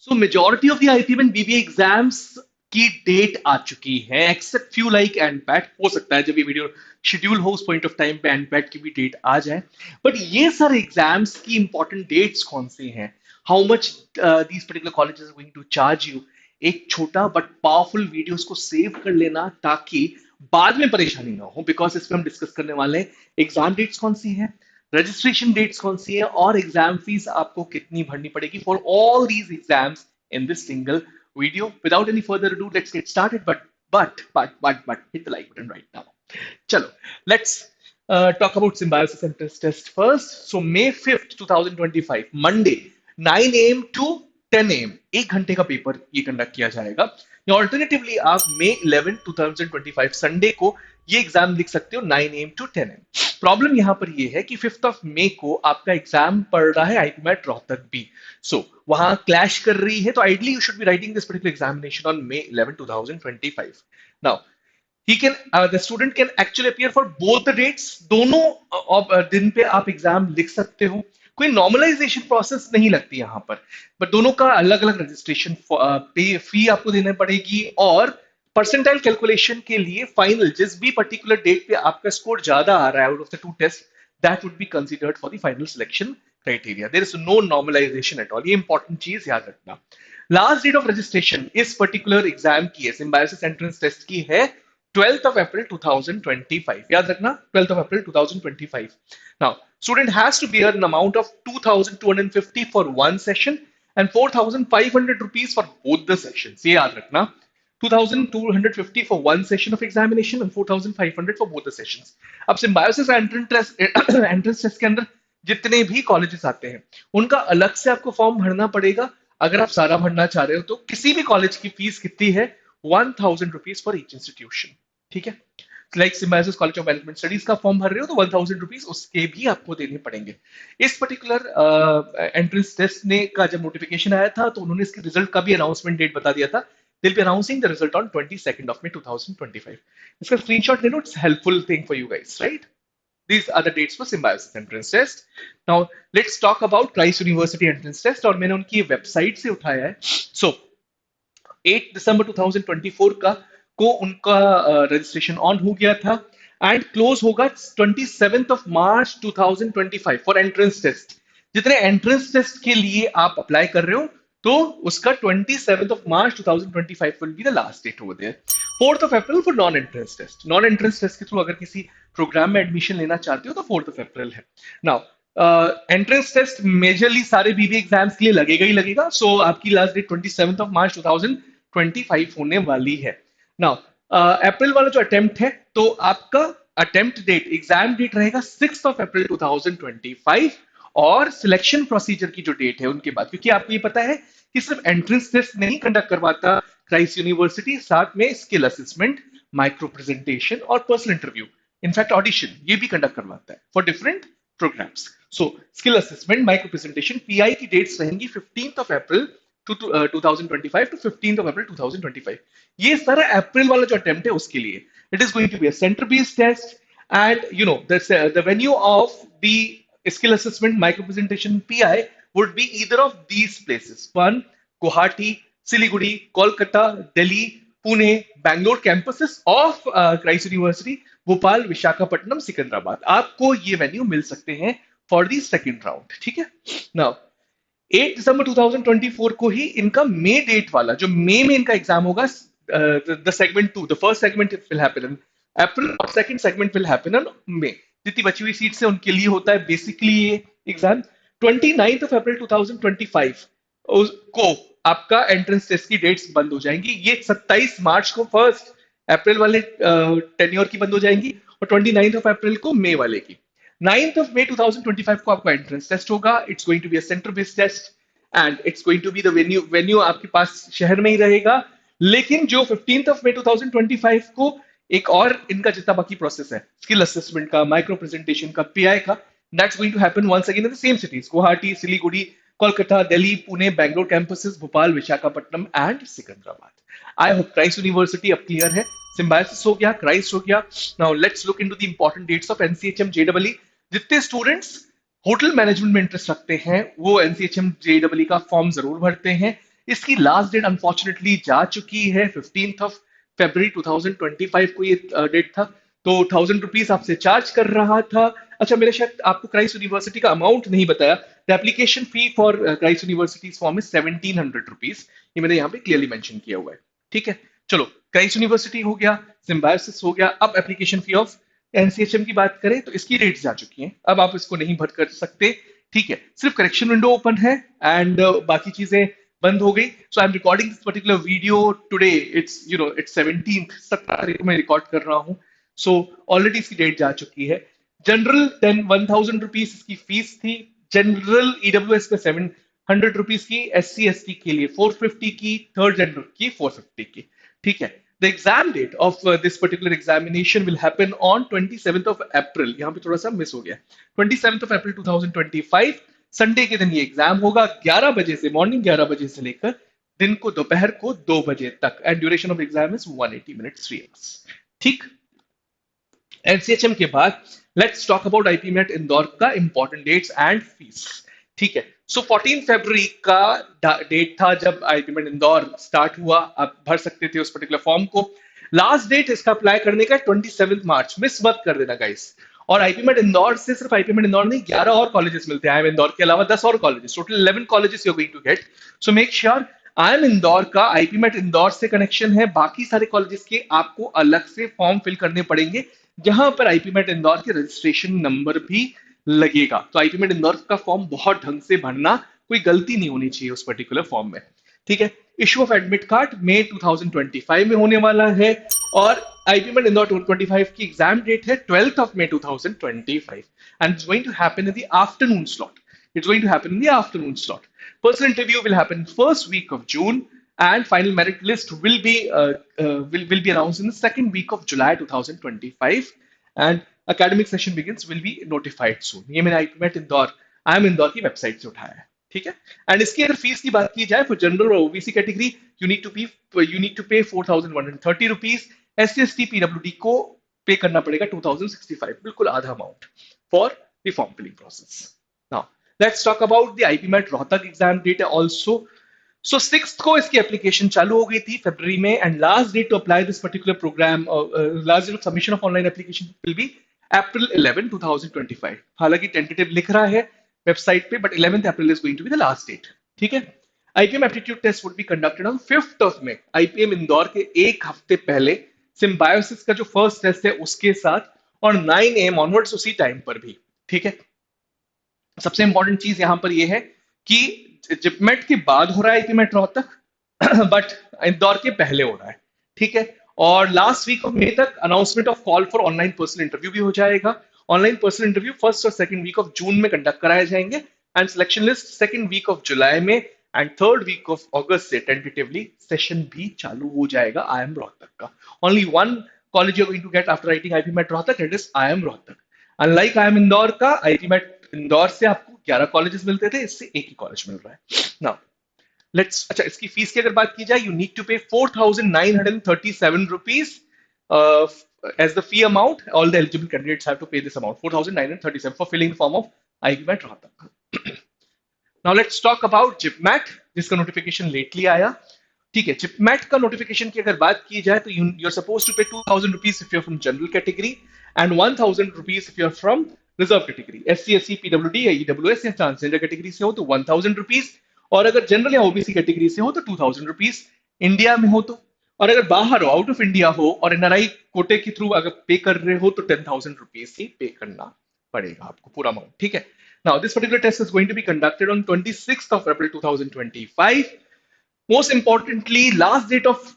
So majority of the IPM and BBA exams की date आ चुकी है, एक्सेप्ट फ्यू लाइक एनपैट। हो सकता है जब ये वीडियो शेड्यूल हो उस पॉइंट ऑफ टाइम पे एनपैट की भी डेट आ जाए। बट ये सारे एग्जाम्स की इंपॉर्टेंट डेट्स कौन सी हैं, how much these particular colleges are going to charge you, एक छोटा बट पावरफुल वीडियोस को सेव कर लेना ताकि बाद में परेशानी ना हो। बिकॉज इसमें हम डिस्कस करने वाले हैं एग्जाम डेट्स कौन सी हैं, रजिस्ट्रेशन डेट्स कौन सी है, और एग्जाम फीस आपको कितनी भरनी पड़ेगी for all these exams in this single video. Without any further ado, let's get started. But hit the like button right now. Chalo, let's talk about symbiosis entrance test first. So May 5th 2025 Monday 9 a.m. to 10 a.m. एक घंटे का paper ये conduct किया जाएगा, या alternatively आप May 11 2025 Sunday को ये एग्जाम लिख सकते हो 9 a.m. to 10 a.m. प्रॉब्लम यहां पर ये है कि 5th ऑफ May को आपका एग्जाम पड़ रहा है आईपीमैट रोहतक भी, सो वहां क्लैश कर रही है। तो ideally you should be writing this particular examination on May 11 2025. Now he can the student can actually appear for both the dates, दोनों दिन पे आप एग्जाम लिख सकते हो। कोई नॉर्मलाइजेशन प्रोसेस नहीं लगती यहाँ पर, बट दोनों का अलग अलग रजिस्ट्रेशन फी आपको देना पड़ेगी, और परसेंटाइल कैलकुलेशन के लिए फाइनल जिस भी पर्टिकुलर डेट पे आपका स्कोर ज्यादा आ रहा है out of the two test, that would be considered for the final selection criteria. There is no normalization at all, ये इंपॉर्टेंट चीज याद रखना। लास्ट डेट ऑफ रजिस्ट्रेशन इस पर्टिकुलर एग्जाम की है, सिम्बायोसिस एंट्रेंस टेस्ट की है 12th of April 2025. याद रखना 12th of April 2025. Now, student has to bear an amount of 2,250 for one session and 4,500 rupees for both the sessions. ये याद रखना 2,250 for one session of examination and 4,500 for both the sessions. अब symbiosis entrance test के अंदर जितने भी colleges आते हैं उनका अलग से आपको फॉर्म भरना पड़ेगा। अगर आप सारा भरना चाह रहे हो तो किसी भी कॉलेज की फीस कितनी है, 1,000 रुपीज फॉर ईच इंस्टीट्यूशन। ठीक है, like symbiosis college of management studies का फॉर्म भर रहे हो तो 1,000 रुपीज उसके भी आपको देने पड़ेंगे। इस पर्टिकुलर एंट्रेंस टेस्ट ने का जब नोटिफिकेशन आया था तो उन्होंने इसके रिजल्ट का भी अनाउंसमेंट डेट बता दिया था। They'll be announcing the result on 22nd of May 2025. इसका स्क्रीनशॉट ले लो, it's helpful thing for you guys, right? These are the dates for symbiosis entrance test. Now let's talk about Christ University entrance test, और मैंने उनकी website से उठाया है। So 8 दिसंबर 2024 को उनका रजिस्ट्रेशन ऑन हो गया था एंड क्लोज होगा 27th of March 2025 for entrance test. जितने एंट्रेंस टेस्ट के लिए आप अप्लाई कर रहे हो तो उसका 27th of March 2025 will be the last date over there. 4th of April for non entrance test. Non entrance test के थ्रू अगर किसी प्रोग्राम में एडमिशन लेना चाहते हो तो 4th of April है। नाउ एंट्रेंस टेस्ट मेजरली सारे बीबीए एग्जाम्स के लिए लगेगा ही लगेगा, सो आपकी last date 27th of March 2025 होने वाली है। नाउ अप्रैल वाला जो अटेम्प्ट है तो आपका अटेम्प्ट डेट एग्जाम डेट रहेगा 6th of April 2025, और सिलेक्शन प्रोसीजर की जो डेट है उनके बाद, क्योंकि आपको ये पता है कि सिर्फ एंट्रेंस टेस्ट नहीं कंडक्ट करवाता क्राइस्ट यूनिवर्सिटी, साथ में स्किल असेसमेंट, माइक्रो प्रेजेंटेशन और पर्सनल इंटरव्यू, इनफैक्ट ऑडिशन ये भी कंडक्ट करवाता है for different programmes. So skill assessment, micro presentation, PI की डेट्स रहेंगी 15th of April 2025 to 15th of April 2025। ये सारा अप्रैल वाला जो अटेम्प्ट है उसके लिए it is going to be a centre based test, and you know the venue of the skill assessment, micro presentation, PI would be either of these places. One, Guwahati, Siliguri, Kolkata, Delhi, Pune, Bangalore campuses of Christ University, Bhopal, Visakhapatnam, Secunderabad. आपको ये venue मिल सकते हैं for the second round. ठीक है, now 8 दिसंबर 2024 को ही इनका मे date वाला जो मे में इनका एग्जाम होगा, the segment 2, the first segment will happen in April और second segment will happen in May. जितनी बची हुई सीट्स है उनके लिए होता है बेसिकली ये एग्जाम। 29th of April 2025 को आपका एंट्रेंस टेस्ट की डेट्स बंद हो जाएंगी। ये 27 मार्च को फर्स्ट अप्रैल वाले टेन्योर की बंद हो जाएंगी और 29th of April को मे वाले की। 9th of May 2025 को आपका एंट्रेंस टेस्ट होगा। It's going to be a centre based test and it's going to be the venue आपके पास शहर में ही रहेगा। लेकिन जो 15th of May 2025 को एक और इनका जितना बाकी प्रोसेस है स्किल असेसमेंट का, माइक्रो प्रेजेंटेशन का, पीआई का, that's going to happen once again in the same cities: Guwahati, Siliguri, Kolkata, Delhi, Pune, Bangalore campuses, Bhopal, Visakhapatnam and Secunderabad. I hope Christ University अब clear है, Symbiosis हो गया, Christ हो गया। Now let's look into the important dates of NCHM JEE। जितने students hotel management में interest रखते हैं वो NCHM JEE का फॉर्म जरूर भरते हैं। इसकी लास्ट डेट अनफॉर्चुनेटली जा चुकी है, 15 फरवरी 2025 को ये डेट था। तो 1000 रुपीज आपसे चार्ज कर रहा था। अच्छा, मेरे शायद आपको क्राइस्ट यूनिवर्सिटी का अमाउंट नहीं बताया। The application fee for Christ university form is 1700 rupees, ये मैंने यहाँ पे क्लियरली मेंशन किया हुआ है। ठीक है, चलो, क्राइस्ट यूनिवर्सिटी हो गया, सिम्बायोसिस हो गया। अब एप्लीकेशन फी ऑफ एनसीएचएम की बात करें तो इसकी रेट्स जा चुकी हैं, अब आप इसको नहीं भर कर सकते। ठीक है, सिर्फ करेक्शन विंडो ओपन है एंड बाकी चीजें बंद हो गई। So I am recording this particular video today, it's 17th, 17 तारीख को मैं रिकॉर्ड कर रहा हूँ। सो ऑलरेडी इसकी डेट जा चुकी है। जनरल 1000 रुपीज इसकी फीस थी। जनरल ईडब्ल्यूएस में 700 रुपीज की, SC ST के लिए 450 की, थर्ड जनरल की 450 की। ठीक है, the exam date of this particular examination will happen on 27th of April। यहाँ पे थोड़ा सा मिस हो गया, 27th of April 2025, संडे के दिन ये एग्जाम होगा, 11 बजे से, मॉर्निंग 11 बजे से लेकर दिन को दोपहर को 2 बजे तक। And duration of exam is 180 minutes, 3 hours। ठीक, एनसीएचएम के बाद लेट्स टॉक अबाउट आईपीमेट इंदौर का इंपॉर्टेंट डेट्स एंड फीस। ठीक है, सो 14 फरवरी का डेट था जब आईपीमेट इंदौर स्टार्ट हुआ। आप भर सकते थे उस पर्टिकुलर फॉर्म को। लास्ट डेट इसका अप्लाई करने का 27 मार्च, मिस मत कर देना गाइस। और आईपीमेट इंदौर से सिर्फ आईपीमेट इंदौर नहीं, 11 और कॉलेजेस मिलते हैं आई एम इंदौर के अलावा, 10 और colleges, total 11 colleges you are going to get. So make sure I am Indore का आईपीमेट इंदौर से कनेक्शन है। बाकी सारे कॉलेजेस के आपको अलग से फॉर्म फिल करने पड़ेंगे, जहां पर आईपीमेट इंदौर के रजिस्ट्रेशन नंबर भी लगेगा। तो आईपीमेट इंदौर का फॉर्म बहुत ढंग से भरना, कोई गलती नहीं होनी चाहिए उस पर्टिकुलर फॉर्म में। ठीक है, इशू ऑफ एडमिट कार्ड मई 2025 में होने वाला है और आईपीमेट इंदौर 2025 की एग्जाम डेट है 12th of May 2025 and it's going to happen in the afternoon slot. It's going to happen in the afternoon slot. Personal interview will happen first week of June and final merit list will be announced in the second week of July 2025 and academic session begins will be notified soon. ये मैंने आईपीमेट इंदौर, आई am Indore की website से उठाया है। ठीक है, and इसकी अगर फीस की बात की जाए फॉर जनरल और OBC category you need to pay 4130 rupees. SC ST PWD को पे करना पड़ेगा 2065, बिल्कुल आधा amount for the form filling process. Now let's talk about the IPMAT Rohtak exam date also. So 6th को इसकी एप्लीकेशन चालू हो गई थी फरवरी में and last date to apply this particular programme, last date of submission of online application will be April 11, 2025। हालांकि tentative लिख रहा है वेबसाइट पे, but 11th April is going to be the last date। ठीक है, IPM aptitude test would be conducted on 5th of May, IPM Indore के एक हफ्ते पहले सिम्बायोसिस का जो फर्स्ट टेस्ट है उसके साथ, और 9 AM ऑनवर्ड्स उसी टाइम पर भी। ठीक है, सबसे इंपॉर्टेंट चीज यहां पर यह है कि जिपमेट के बाद हो रहा है आईपीमेट रोहतक, बट इंदौर के पहले हो रहा है। ठीक है, और लास्ट वीक ऑफ मई तक announcement of call for online personal interview भी हो जाएगा। ऑनलाइन पर्सनल इंटरव्यू फर्स्ट और सेकंड वीक ऑफ जून में कंडक्ट कराए जाएंगे and selection list second week of जुलाई में एंड थर्ड वीक ऑफ अगस्त से टेंटेटिवली सेशन भी चालू हो जाएगा IIM रोहतक का। Only one college you are going to get after writing IPMAT Rohtak, it is IIM Rohtak. Unlike IIM Indore का, आईपीमेट इंदौर से आपको 11 कॉलेजेस मिलते थे, इससे एक ही कॉलेज मिल रहा है। नाउ लेट्स, अच्छा, इसकी फीस की अगर बात की जाए, यू नीड टू पे 4937 rupees as the fee amount. All the eligible candidates have to pay this amount, 4937, for filling the form of IPMAT Rohtak. Now let's talk about JIPMAT, जिसका notification lately आया। ठीक है, जिपमैट का notification की अगर बात की जाए तो you're supposed to pay 2000 rupees if you're from general category and 1000 rupees if you're from reserve category। SC SC PWD या EWS या ट्रांसजेंडर कैटेगरी से हो तो 1000 rupees, और अगर जनरल या ओबीसी कैटेगरी से हो तो 2000 रुपीज, इंडिया में हो तो, और अगर बाहर हो, आउट ऑफ इंडिया हो और एनआरआई कोटे के थ्रू अगर पे कर रहे हो तो 10,000 रुपीज ही पे करना पड़ेगा आपको पूरा अमाउंट। ठीक है, now this particular test is going to be conducted on 26th of April 2025। Most importantly last date of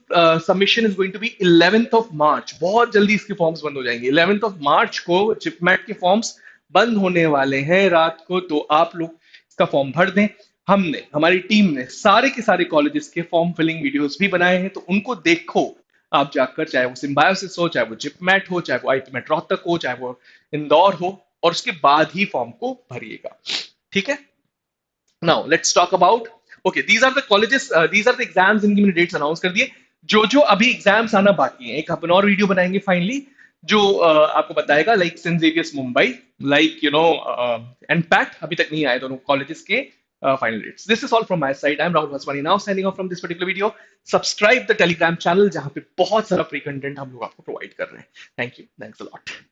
submission is going to be 11th of March। बहुत जल्दी इसके फॉर्म्स बंद हो जाएंगे। 11th of March को जिपमैट के फॉर्म्स बंद होने वाले हैं रात को, तो आप लोग इसका फॉर्म भर दें। हमने, हमारी टीम ने सारे के सारे कॉलेजेस के फॉर्म फिलिंग वीडियोस भी बनाए हैं, तो उनको देखो आप जाकर, चाहे वो सिम्बायोसिस हो, चाहे वो जिपमैट हो, चाहे वो आईपीमेट रोहतक हो, चाहे वो इंदौर हो, और उसके बाद ही फॉर्म को भरिएगा। ठीक है, now let's talk about, okay, these are the colleges, these are the exams, इनकी मैंने डेट्स अनाउंस कर दिए। जो जो अभी एग्जाम्स आना बाकी है, एक अपन और वीडियो बनाएंगे फाइनली जो आपको बताएगा, like Saint Xavier's Mumbai, like NPAT, अभी तक नहीं आए दोनों कॉलेजेस के final dates. This is all from my side. I'm Rahul Vaswani now signing off from this particular video. Subscribe the Telegram channel जहाँ पे बहुत सारा free content हम लोग आपको provide कर रहे हैं. Thank you. Thanks a lot.